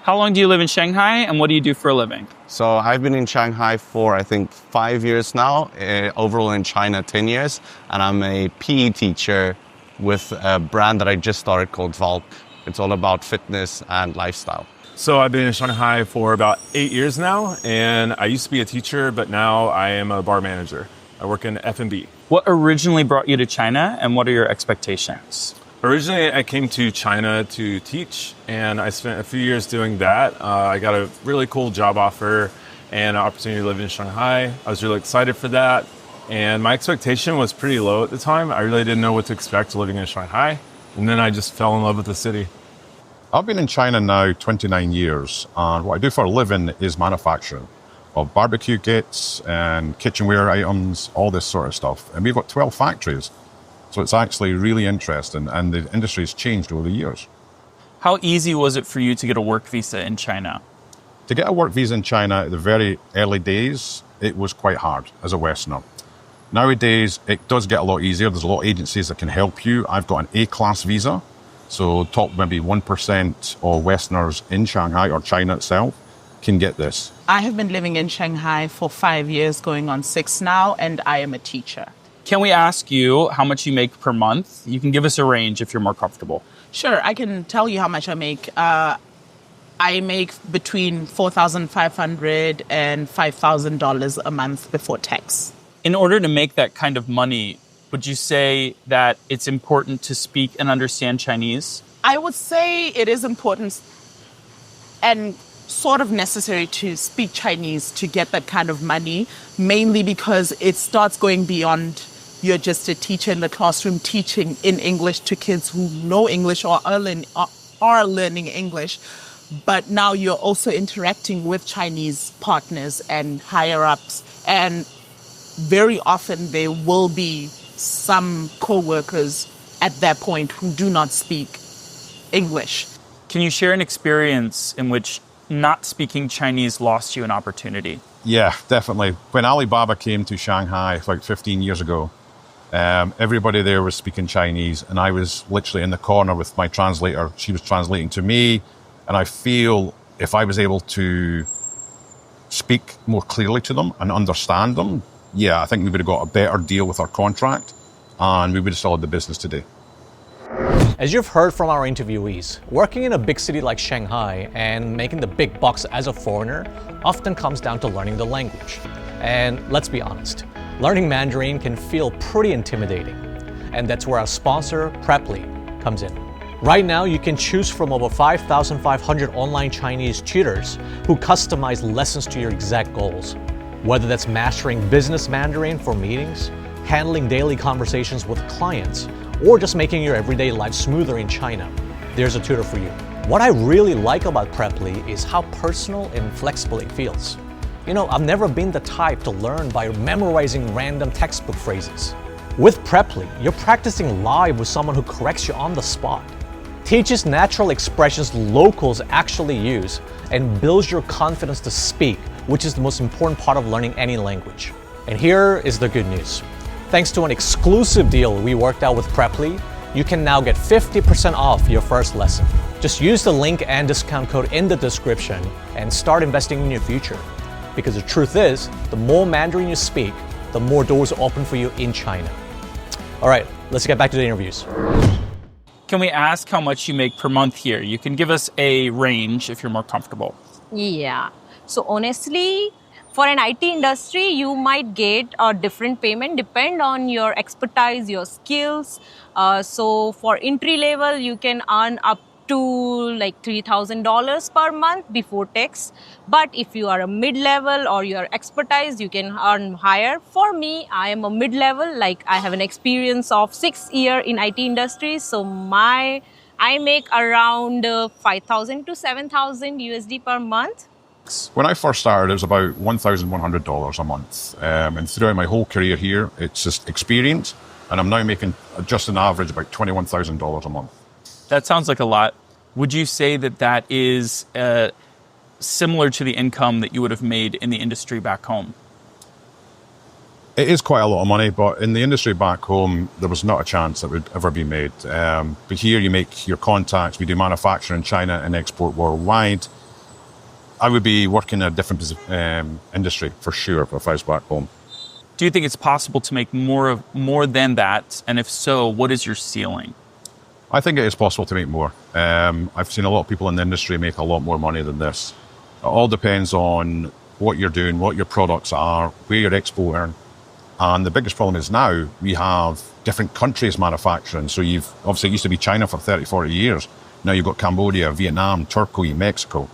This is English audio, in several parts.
How long do you live in Shanghai, and what do you do for a living? So I've been in Shanghai for, I think, 5 years now, overall in China, 10 years. And I'm a PE teacher with a brand that I just started called Valk. It's all about fitness and lifestyle. So I've been in Shanghai for about 8 years now, and I used to be a teacher, but now I am a bar manager. I work in F&B. What originally brought you to China, and what are your expectations? Originally, I came to China to teach, and I spent a few years doing that. I got a really cool job offer and an opportunity to live in Shanghai. I was really excited for that, and my expectation was pretty low at the time. I really didn't know what to expect living in Shanghai, and then I just fell in love with the city. I've been in China now 29 years, and what I do for a living is manufacturing of barbecue kits and kitchenware items, all this sort of stuff. And we've got 12 factories. So it's actually really interesting, and the industry has changed over the years. How easy was it for you to get a work visa in China? To get a work visa in China at the very early days, it was quite hard as a Westerner. Nowadays, it does get a lot easier. There's a lot of agencies that can help you. I've got an A-class visa, so top maybe 1% of Westerners in Shanghai or China itself can get this. I have been living in Shanghai for 5 years, going on 6 now, and I am a teacher. Can we ask you how much you make per month? You can give us a range if you're more comfortable. Sure, I can tell you how much I make. I make between $4,500 and $5,000 a month before tax. In order to make that kind of money, would you say that it's important to speak and understand Chinese? I would say it is important and sort of necessary to speak Chinese to get that kind of money, mainly because it starts going beyond you're just a teacher in the classroom teaching in English to kids who know English or are learning English. But now you're also interacting with Chinese partners and higher-ups. And very often there will be some co-workers at that point who do not speak English. Can you share an experience in which not speaking Chinese lost you an opportunity? Yeah, definitely. When Alibaba came to Shanghai like 15 years ago, everybody there was speaking Chinese, and I was literally in the corner with my translator. She was translating to me, and I feel if I was able to speak more clearly to them and understand them, I think we would have got a better deal with our contract, and we would have still had the business today. As you've heard from our interviewees, working in a big city like Shanghai and making the big bucks as a foreigner often comes down to learning the language. And let's be honest, learning Mandarin can feel pretty intimidating. And that's where our sponsor, Preply, comes in. Right now, you can choose from over 5,500 online Chinese tutors who customize lessons to your exact goals. Whether that's mastering business Mandarin for meetings, handling daily conversations with clients, or just making your everyday life smoother in China, there's a tutor for you. What I really like about Preply is how personal and flexible it feels. You know, I've never been the type to learn by memorizing random textbook phrases. With Preply, you're practicing live with someone who corrects you on the spot, teaches natural expressions locals actually use, and builds your confidence to speak, which is the most important part of learning any language. And here is the good news. Thanks to an exclusive deal we worked out with Preply, you can now get 50% off your first lesson. Just use the link and discount code in the description and start investing in your future. Because the truth is, the more Mandarin you speak, the more doors open for you in China. All right, let's get back to the interviews. Can we ask how much you make per month here? You can give us a range if you're more comfortable. Yeah. So honestly, for an IT industry, you might get a different payment depend on your expertise, your skills. So for entry level, you can earn up to like $3,000 per month before tax. But if you are a mid-level or you are expertise, you can earn higher. For me, I am a mid-level, like I have an experience of 6 years in IT industry. So I make around 5,000 to 7,000 USD per month. When I first started, it was about $1,100 a month. And throughout my whole career here, it's just experience. And I'm now making just an average about $21,000 a month. That sounds like a lot. Would you say that that is similar to the income that you would have made in the industry back home? It is quite a lot of money, but in the industry back home, there was not a chance that would ever be made. But here you make your contacts. We do manufacture in China and export worldwide. I would be working in a different industry for sure if I was back home. Do you think it's possible to make more than that? And if so, what is your ceiling? I think it is possible to make more. I've seen a lot of people in the industry make a lot more money than this. It all depends on what you're doing, what your products are, where you're exporting. And the biggest problem is now we have different countries manufacturing. So obviously it used to be China for 30, 40 years. Now you've got Cambodia, Vietnam, Turkey, Mexico.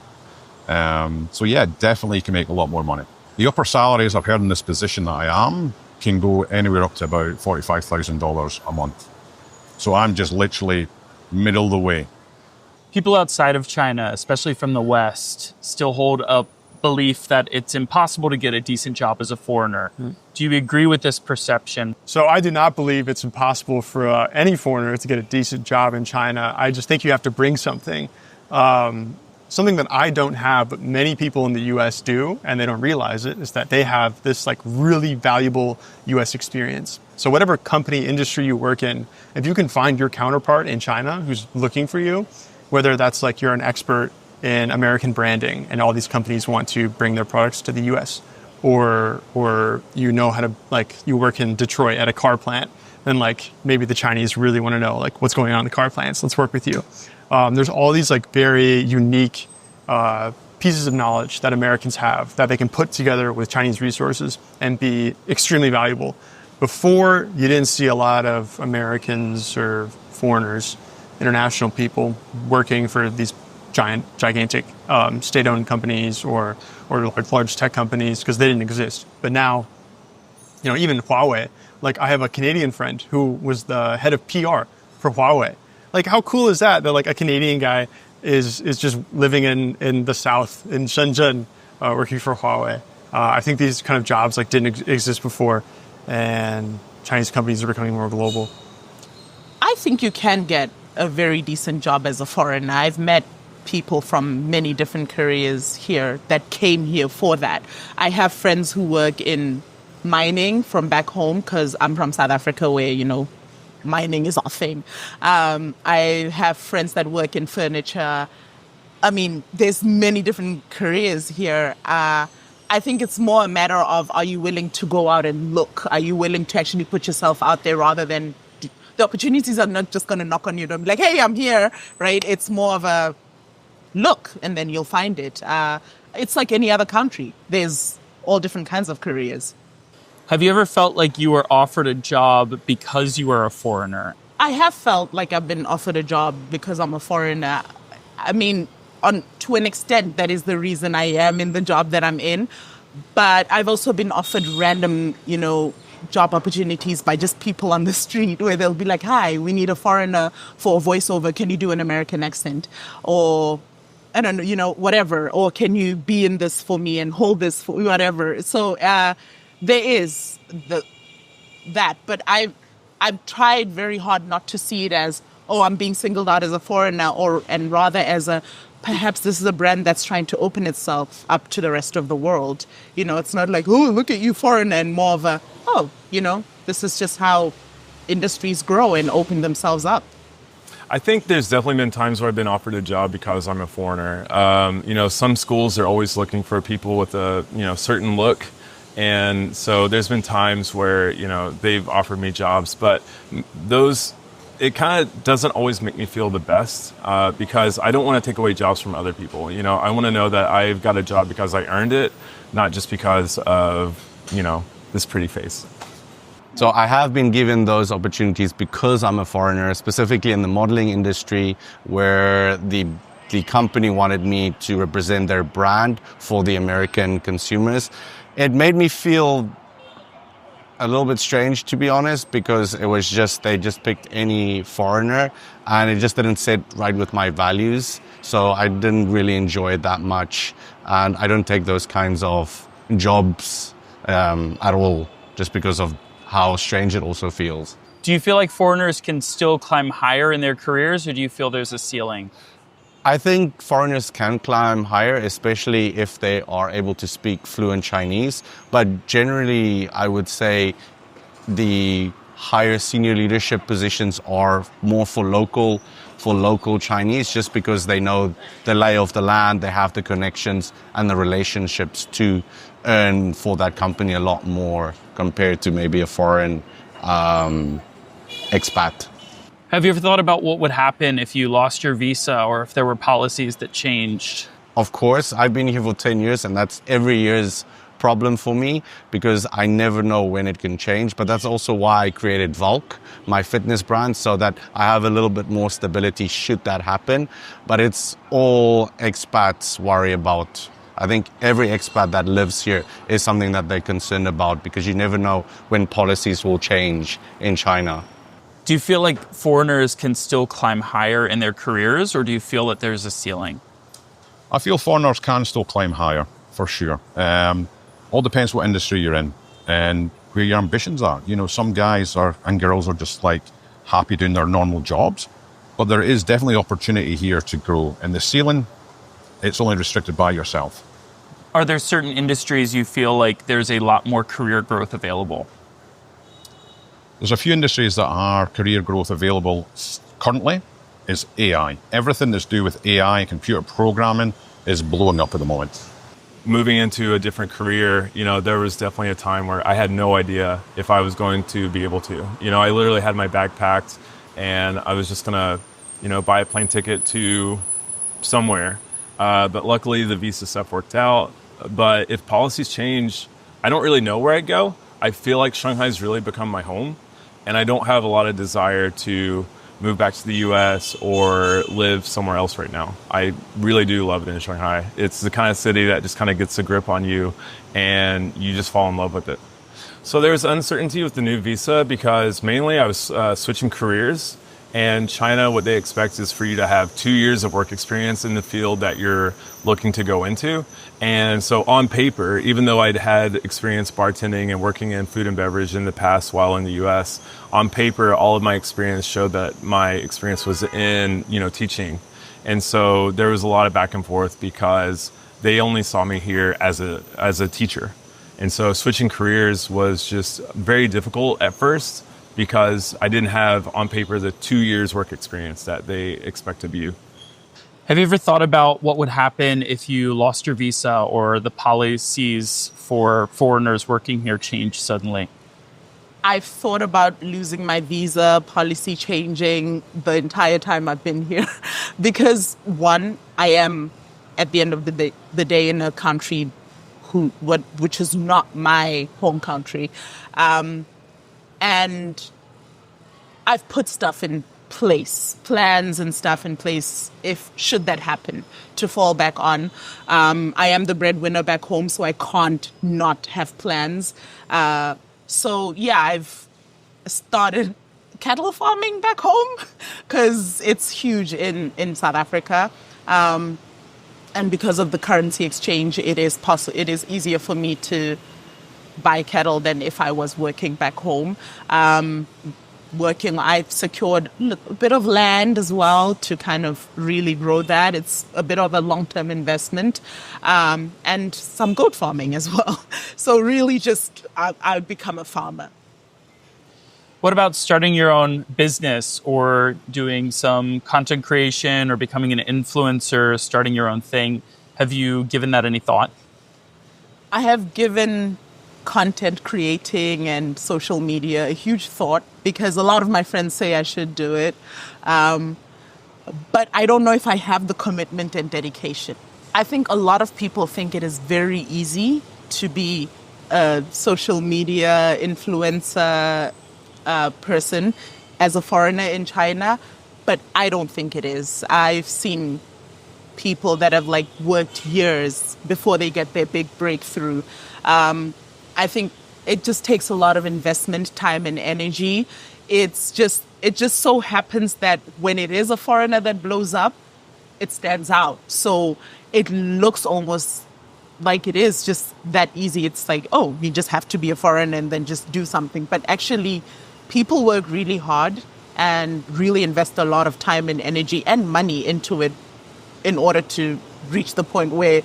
So yeah, definitely you can make a lot more money. The upper salaries I've heard in this position that I am can go anywhere up to about $45,000 a month. So I'm just literally middle of the way. People outside of China, especially from the West, still hold a belief that it's impossible to get a decent job as a foreigner. Do you agree with this perception? So I do not believe it's impossible for any foreigner to get a decent job in China. I just think you have to bring something. Something that I don't have, but many people in the US do, and they don't realize it, is that they have this like really valuable US experience. So whatever company, industry you work in, if you can find your counterpart in China who's looking for you, whether that's like you're an expert in American branding and all these companies want to bring their products to the US, or you know how to, like, you work in Detroit at a car plant, then like maybe the Chinese really want to know like what's going on in the car plants, let's work with you. There's all these like very unique pieces of knowledge that Americans have that they can put together with Chinese resources and be extremely valuable. Before, you didn't see a lot of Americans or foreigners, international people working for these gigantic state-owned companies or large tech companies because they didn't exist. But now, you know, even Huawei, like I have a Canadian friend who was the head of PR for Huawei. Like, how cool is that? That like a Canadian guy is just living in the South, in Shenzhen, working for Huawei. I think these kind of jobs like didn't exist before, and Chinese companies are becoming more global. I think you can get a very decent job as a foreigner. I've met people from many different careers here that came here for that. I have friends who work in mining from back home because I'm from South Africa where, you know, mining is our thing. I have friends that work in furniture. I mean, there's many different careers here. I think it's more a matter of, are you willing to go out and look? Are you willing to actually put yourself out there rather than the opportunities are not just going to knock on your door and be like, hey, I'm here, right? It's more of a look and then you'll find it. It's like any other country. There's all different kinds of careers. Have you ever felt like you were offered a job because you were a foreigner? I have felt like I've been offered a job because I'm a foreigner. I mean, to an extent, that is the reason I am in the job that I'm in. But I've also been offered random, you know, job opportunities by just people on the street where they'll be like, hi, we need a foreigner for a voiceover. Can you do an American accent? Or, I don't know, you know, whatever. Or can you be in this for me and hold this for whatever? So there is that. But I've tried very hard not to see it as, oh, I'm being singled out as a foreigner, and rather as perhaps this is a brand that's trying to open itself up to the rest of the world. You know, it's not like, oh, look at you, foreigner, and more of a, oh, you know, this is just how industries grow and open themselves up. I think there's definitely been times where I've been offered a job because I'm a foreigner. You know, some schools are always looking for people with a, you know, certain look. And so there's been times where, you know, they've offered me jobs, but it kind of doesn't always make me feel the best because I don't want to take away jobs from other people. You know, I want to know that I've got a job because I earned it, not just because of, you know, this pretty face. So I have been given those opportunities because I'm a foreigner, specifically in the modeling industry, where the company wanted me to represent their brand for the American consumers. It made me feel a little bit strange, to be honest, because it was they just picked any foreigner and it just didn't sit right with my values. So I didn't really enjoy it that much. And I don't take those kinds of jobs at all, just because of how strange it also feels. Do you feel like foreigners can still climb higher in their careers, or do you feel there's a ceiling? I think foreigners can climb higher, especially if they are able to speak fluent Chinese. But generally, I would say the higher senior leadership positions are more for local for local Chinese just because they know the lay of the land, they have the connections and the relationships to earn for that company a lot more compared to maybe a foreign expat. Have you ever thought about what would happen if you lost your visa or if there were policies that changed? Of course, I've been here for 10 years and that's every year's problem for me because I never know when it can change. But that's also why I created Valk, my fitness brand, so that I have a little bit more stability should that happen. But it's all expats worry about. I think every expat that lives here is something that they're concerned about because you never know when policies will change in China. Do you feel like foreigners can still climb higher in their careers, or do you feel that there's a ceiling? I feel foreigners can still climb higher, for sure. All depends what industry you're in and where your ambitions are. You know, some guys and girls are just like happy doing their normal jobs, but there is definitely opportunity here to grow. And the ceiling, it's only restricted by yourself. Are there certain industries you feel like there's a lot more career growth available? There's a few industries that are career growth available currently is AI. Everything that's to do with AI, computer programming, is blowing up at the moment. Moving into a different career, there was definitely a time where I had no idea if I was going to be able to. I literally had my bag packed and I was just going to, buy a plane ticket to somewhere. But luckily the visa stuff worked out. But if policies change, I don't really know where I'd go. I feel like Shanghai's really become my home and I don't have a lot of desire to move back to the US or live somewhere else right now. I really do love it in Shanghai. It's the kind of city that just kind of gets a grip on you and you just fall in love with it. So there's uncertainty with the new visa because mainly I was switching careers, and China, what they expect is for you to have 2 years of work experience in the field that you're looking to go into. And so on paper, even though I'd had experience bartending and working in food and beverage in the past while in the US, on paper, all of my experience showed that my experience was in, teaching. And so there was a lot of back and forth because they only saw me here as a teacher. And so switching careers was just very difficult at first because I didn't have on paper the 2 years work experience that they expect of you. Have you ever thought about what would happen if you lost your visa or the policies for foreigners working here changed suddenly? I've thought about losing my visa, policy changing the entire time I've been here. Because one, I am at the end of the day in a country which is not my home country. And I've put stuff in place, plans and stuff in place should that happen, to fall back on. I am the breadwinner back home, so I can't not have plans. So yeah, I've started cattle farming back home because it's huge in South Africa. And because of the currency exchange, it is easier for me to buy cattle than if I was working back home. I've secured a bit of land as well to kind of really grow that. It's a bit of a long-term investment, and some goat farming as well. So really just, I've become a farmer. What about starting your own business or doing some content creation or becoming an influencer, starting your own thing? Have you given that any thought? I have given content creating and social media a huge thought because a lot of my friends say I should do it. But I don't know if I have the commitment and dedication. I think a lot of people think it is very easy to be a social media influencer person as a foreigner in China, but I don't think it is. I've seen people that have worked years before they get their big breakthrough. I think it just takes a lot of investment, time and energy. It just so happens that when it is a foreigner that blows up, it stands out. So it looks almost like it is just that easy. It's like, oh, you just have to be a foreigner and then just do something. But actually, people work really hard and really invest a lot of time and energy and money into it in order to reach the point where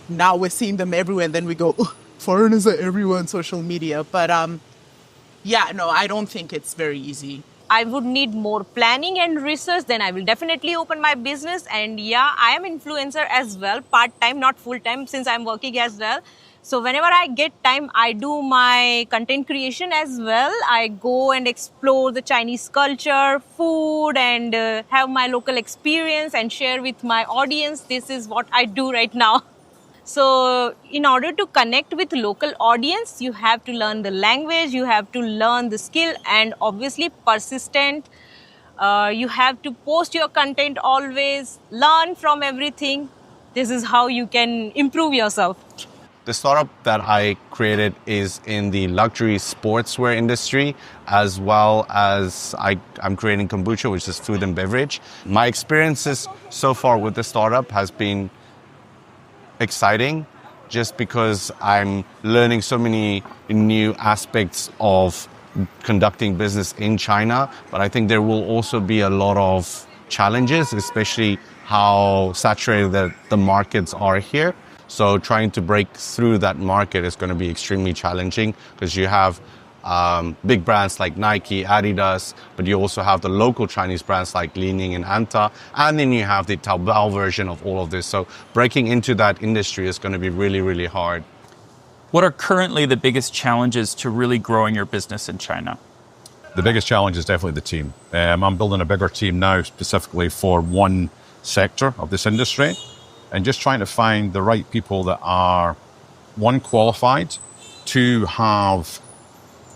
now we're seeing them everywhere and then we go, oh, foreigners are everywhere on social media. But I don't think it's very easy. I would need more planning and research, then I will definitely open my business. And yeah, I am influencer as well, part-time, not full-time, since I'm working as well. So whenever I get time, I do my content creation as well. I go and explore the Chinese culture, food, and have my local experience and share with my audience. This is what I do right now. So in order to connect with local audience, you have to learn the language, you have to learn the skill, and obviously persistent. You have to post your content always, learn from everything. This is how you can improve yourself. The startup that I created is in the luxury sportswear industry, as well as I'm creating kombucha, which is food and beverage. My experiences so far with the startup has been exciting just because I'm learning so many new aspects of conducting business in China. But I think there will also be a lot of challenges, especially how saturated the markets are here. So trying to break through that market is going to be extremely challenging because you have big brands like Nike, Adidas, but you also have the local Chinese brands like Li-Ning and Anta, and then you have the Taobao version of all of this. So breaking into that industry is going to be really, really hard. What are currently the biggest challenges to really growing your business in China? The biggest challenge is definitely the team. I'm building a bigger team now specifically for one sector of this industry and just trying to find the right people that are, one, qualified, two, have...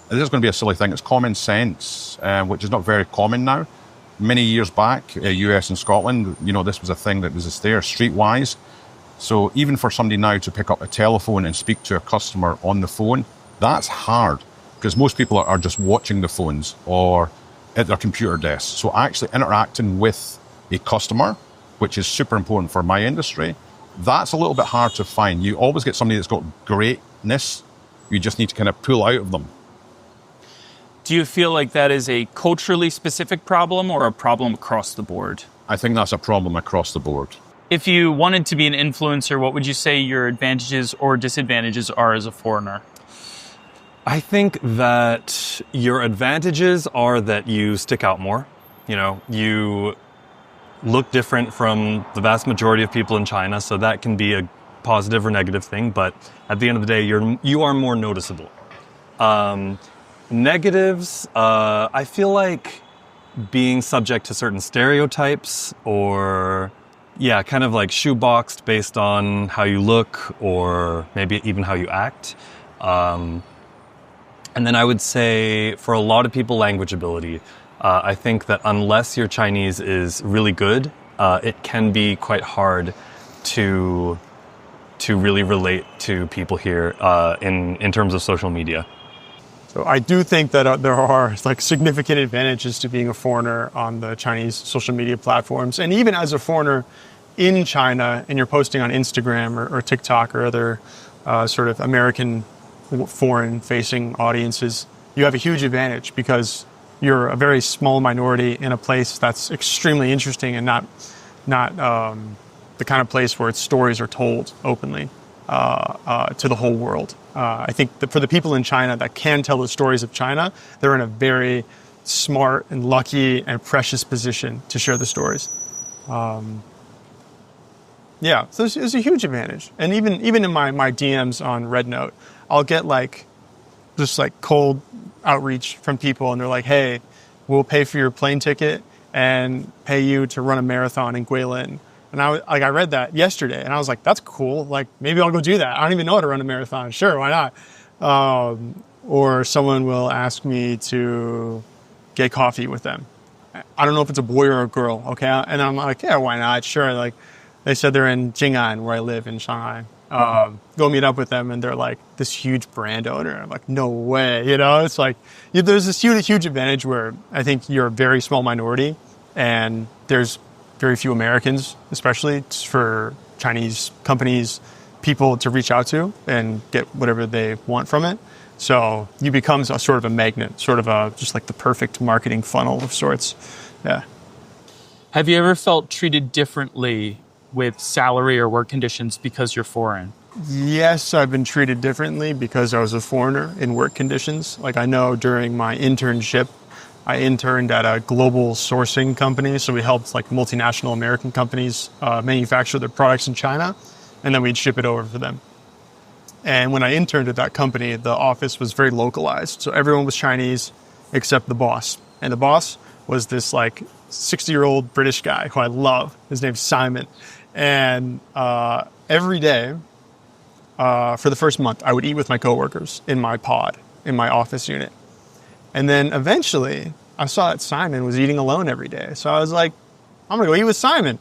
This is going to be a silly thing. It's common sense, which is not very common now. Many years back, US and Scotland, this was a thing that was just there streetwise. So even for somebody now to pick up a telephone and speak to a customer on the phone, that's hard because most people are just watching the phones or at their computer desks. So actually interacting with a customer, which is super important for my industry, that's a little bit hard to find. You always get somebody that's got greatness. You just need to kind of pull out of them. Do you feel like that is a culturally specific problem or a problem across the board? I think that's a problem across the board. If you wanted to be an influencer, what would you say your advantages or disadvantages are as a foreigner? I think that your advantages are that you stick out more. You look different from the vast majority of people in China, so that can be a positive or negative thing, but at the end of the day, you are more noticeable. Negatives, I feel like being subject to certain stereotypes or, kind of like shoeboxed based on how you look or maybe even how you act. And then I would say for a lot of people, language ability. I think that unless your Chinese is really good, it can be quite hard to really relate to people here in terms of social media. So I do think that there are significant advantages to being a foreigner on the Chinese social media platforms. And even as a foreigner in China and you're posting on Instagram or TikTok or other sort of American foreign-facing audiences, you have a huge advantage because you're a very small minority in a place that's extremely interesting and not the kind of place where its stories are told openly to the whole world. I think that for the people in China that can tell the stories of China, they're in a very smart and lucky and precious position to share the stories. So it's a huge advantage. And even in my DMs on RedNote, I'll get just cold outreach from people, and they're like, "Hey, we'll pay for your plane ticket and pay you to run a marathon in Guilin." And I read that yesterday, and I was like, "That's cool. Maybe I'll go do that. I don't even know how to run a marathon. Sure, why not?" Or someone will ask me to get coffee with them. I don't know if it's a boy or a girl. Okay, and I'm like, "Yeah, why not? Sure." They said they're in Jing'an, where I live in Shanghai. Go meet up with them, and they're this huge brand owner. I'm like, no way. It's there's this huge advantage where I think you're a very small minority, and there's very few Americans, especially for Chinese companies, people to reach out to and get whatever they want from it. So you become a sort of a magnet, sort of just the perfect marketing funnel of sorts. Yeah. Have you ever felt treated differently with salary or work conditions because you're foreign? Yes, I've been treated differently because I was a foreigner in work conditions. I know during my internship, I interned at a global sourcing company. So we helped like multinational American companies manufacture their products in China, and then we'd ship it over for them. And when I interned at that company, the office was very localized. So everyone was Chinese except the boss. And the boss was this like 60-year-old British guy who I love. His name's Simon. And every day for the first month, I would eat with my coworkers in my pod, in my office unit. And then eventually I saw that Simon was eating alone every day. So I was like, I'm going to go eat with Simon.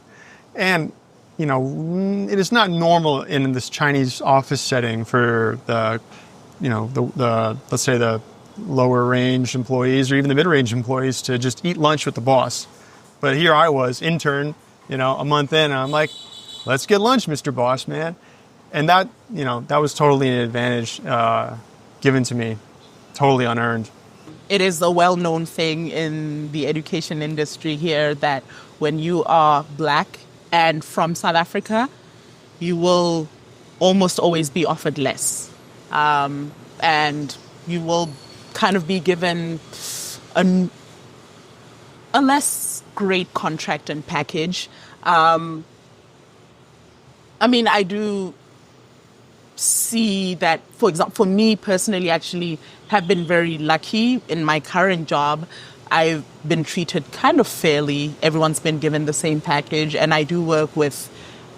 And you know, it is not normal in this Chinese office setting for the let's say the lower range employees or even the mid-range employees to just eat lunch with the boss. But here I was, intern, a month in, and I'm like, let's get lunch, Mr. Boss, man. And that was totally an advantage given to me, totally unearned. It is a well-known thing in the education industry here that when you are Black and from South Africa, you will almost always be offered less. And you will kind of be given a less great contract and package. I do see that, for example, for me personally, actually have been very lucky in my current job. I've been treated kind of fairly. Everyone's been given the same package, and I do work with,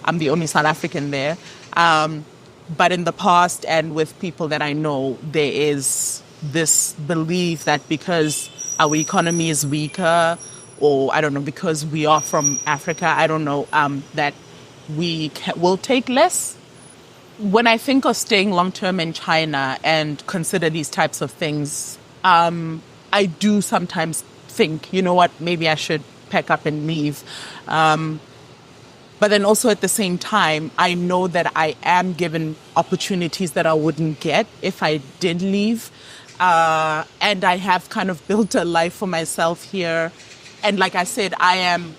I'm the only South African there. But in the past and with people that I know, there is this belief that because our economy is weaker, or I don't know, because we are from Africa, I don't know, that will take less. When I think of staying long-term in China and consider these types of things, I do sometimes think, you know what, maybe I should pack up and leave. But then also at the same time, I know that I am given opportunities that I wouldn't get if I did leave. And I have kind of built a life for myself here. And like I said, I'm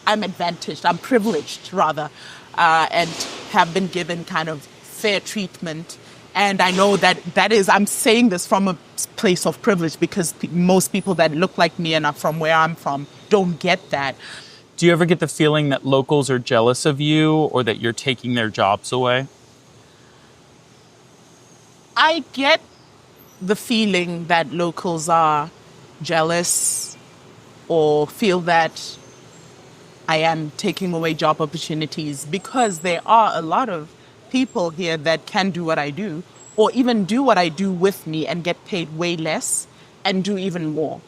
advantaged, I'm privileged rather, and have been given kind of fair treatment. And I know I'm saying this from a place of privilege because most people that look like me and are from where I'm from don't get that. Do you ever get the feeling that locals are jealous of you or that you're taking their jobs away? I get the feeling that locals are jealous or feel that I am taking away job opportunities because there are a lot of people here that can do what I do or even do what I do with me and get paid way less and do even more.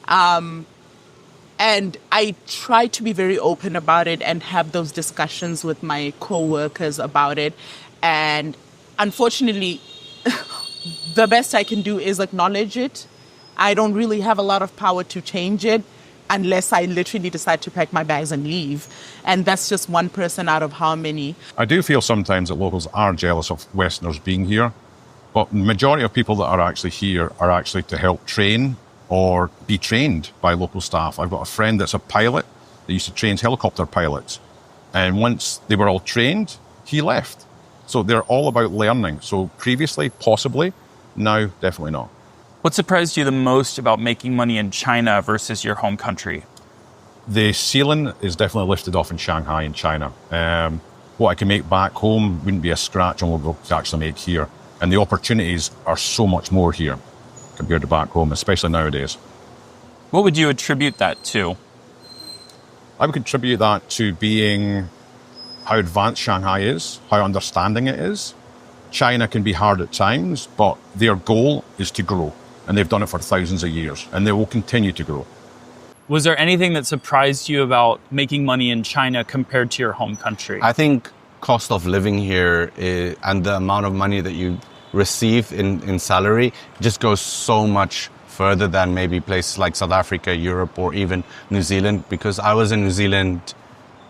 And I try to be very open about it and have those discussions with my co-workers about it. And unfortunately, the best I can do is acknowledge it. I don't really have a lot of power to change it unless I literally decide to pack my bags and leave. And that's just one person out of how many. I do feel sometimes that locals are jealous of Westerners being here, but the majority of people that are actually here are actually to help train or be trained by local staff. I've got a friend that's a pilot that used to train helicopter pilots. And once they were all trained, he left. So they're all about learning. So previously, possibly, now, definitely not. What surprised you the most about making money in China versus your home country? The ceiling is definitely lifted off in Shanghai in China. What I can make back home wouldn't be a scratch on what we could actually make here. And the opportunities are so much more here compared to back home, especially nowadays. What would you attribute that to? I would contribute that to being how advanced Shanghai is, how understanding it is. China can be hard at times, but their goal is to grow. And they've done it for thousands of years, and they will continue to grow. Was there anything that surprised you about making money in China compared to your home country? I think cost of living here and the amount of money that you receive in salary just goes so much further than maybe places like South Africa, Europe, or even New Zealand, because I was in New Zealand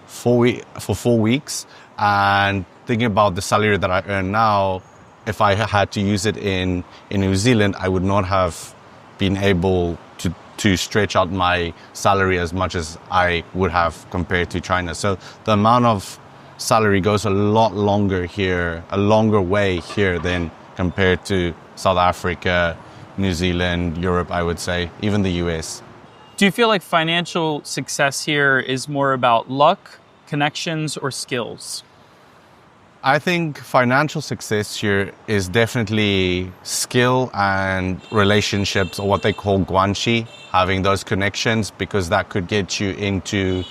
for 4 weeks, and thinking about the salary that I earn now, if I had to use it in New Zealand, I would not have been able to stretch out my salary as much as I would have compared to China. So the amount of salary goes a lot longer here, a longer way here than compared to South Africa, New Zealand, Europe, I would say, even the US. Do you feel like financial success here is more about luck, connections, or skills? I think financial success here is definitely skill and relationships, or what they call guanxi, having those connections, because that could get you into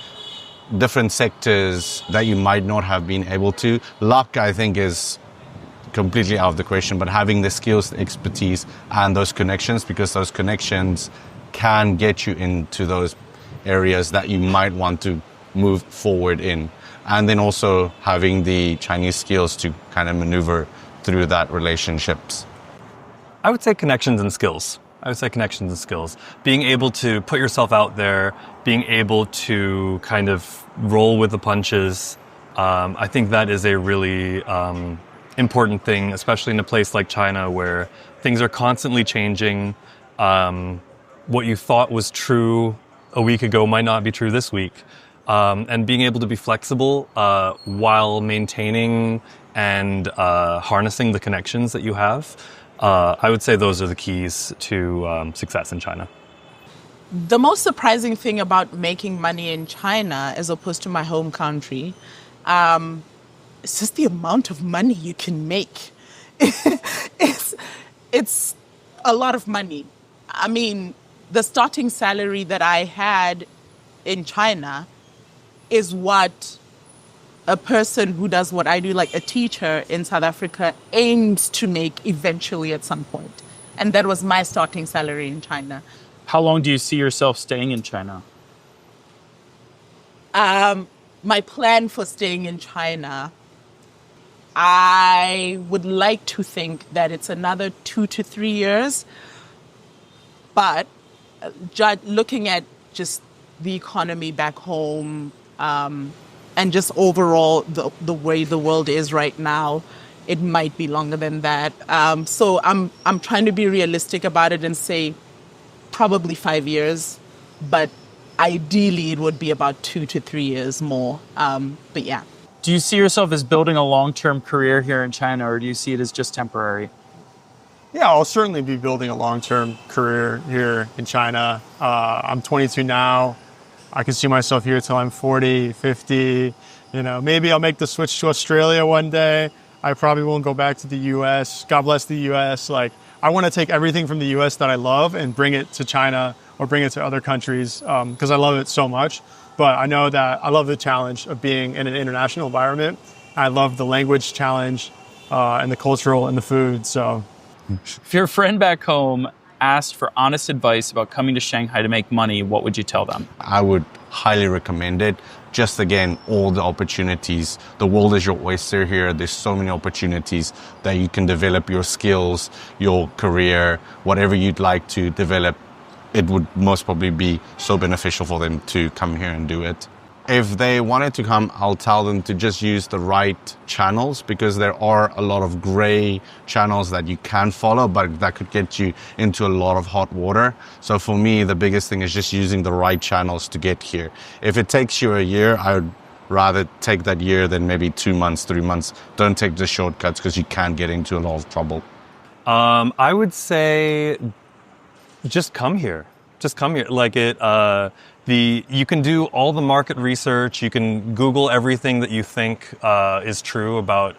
different sectors that you might not have been able to. Luck, I think, is completely out of the question, but having the skills, expertise, and those connections, because those connections can get you into those areas that you might want to move forward in. And then also having the Chinese skills to kind of maneuver through that relationships. I would say connections and skills. Being able to put yourself out there, being able to kind of roll with the punches. I think that is a really important thing, especially in a place like China where things are constantly changing. What you thought was true a week ago might not be true this week. And being able to be flexible while maintaining and harnessing the connections that you have. I would say those are the keys to success in China. The most surprising thing about making money in China as opposed to my home country is just the amount of money you can make. It's a lot of money. I mean, the starting salary that I had in China is what a person who does what I do, like a teacher in South Africa, aims to make eventually at some point. And that was my starting salary in China. How long do you see yourself staying in China? My plan for staying in China, I would like to think that it's another 2 to 3 years. But looking at just the economy back home, and just overall the way the world is right now, it might be longer than that. So I'm trying to be realistic about it and say probably 5 years, but ideally it would be about 2 to 3 years more. But yeah. Do you see yourself as building a long-term career here in China, or do you see it as just temporary? Yeah, I'll certainly be building a long-term career here in China. I'm 22 now. I can see myself here till I'm 40, 50. Maybe I'll make the switch to Australia one day. I probably won't go back to the US. God bless the US. Like, I want to take everything from the US that I love and bring it to China or bring it to other countries because I love it so much. But I know that I love the challenge of being in an international environment. I love the language challenge and the cultural and the food. So, if your friend back home asked for honest advice about coming to Shanghai to make money, what would you tell them? I would highly recommend it. Just again, all the opportunities. The world is your oyster here. There's so many opportunities that you can develop your skills, your career, whatever you'd like to develop. It would most probably be so beneficial for them to come here and do it. If they wanted to come, I'll tell them to just use the right channels, because there are a lot of gray channels that you can follow, but that could get you into a lot of hot water. So for me, the biggest thing is just using the right channels to get here. If it takes you a year, I would rather take that year than maybe 2 months, 3 months. Don't take the shortcuts, because you can get into a lot of trouble. I would say just come here. Like you can do all the market research. You can Google everything that you think is true about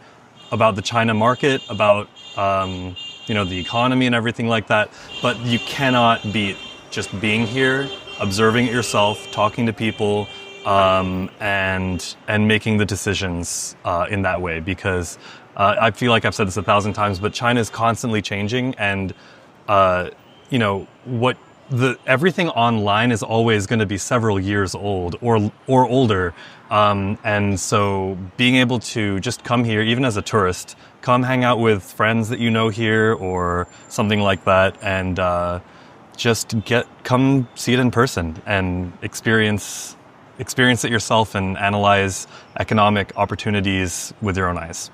the China market, about the economy and everything like that. But you cannot beat just being here, observing it yourself, talking to people, and making the decisions in that way. Because I feel like I've said this 1,000 times, but China is constantly changing, and everything online is always going to be several years old or older. And so being able to just come here, even as a tourist, come hang out with friends that you know here or something like that, and just come see it in person and experience it yourself and analyze economic opportunities with your own eyes.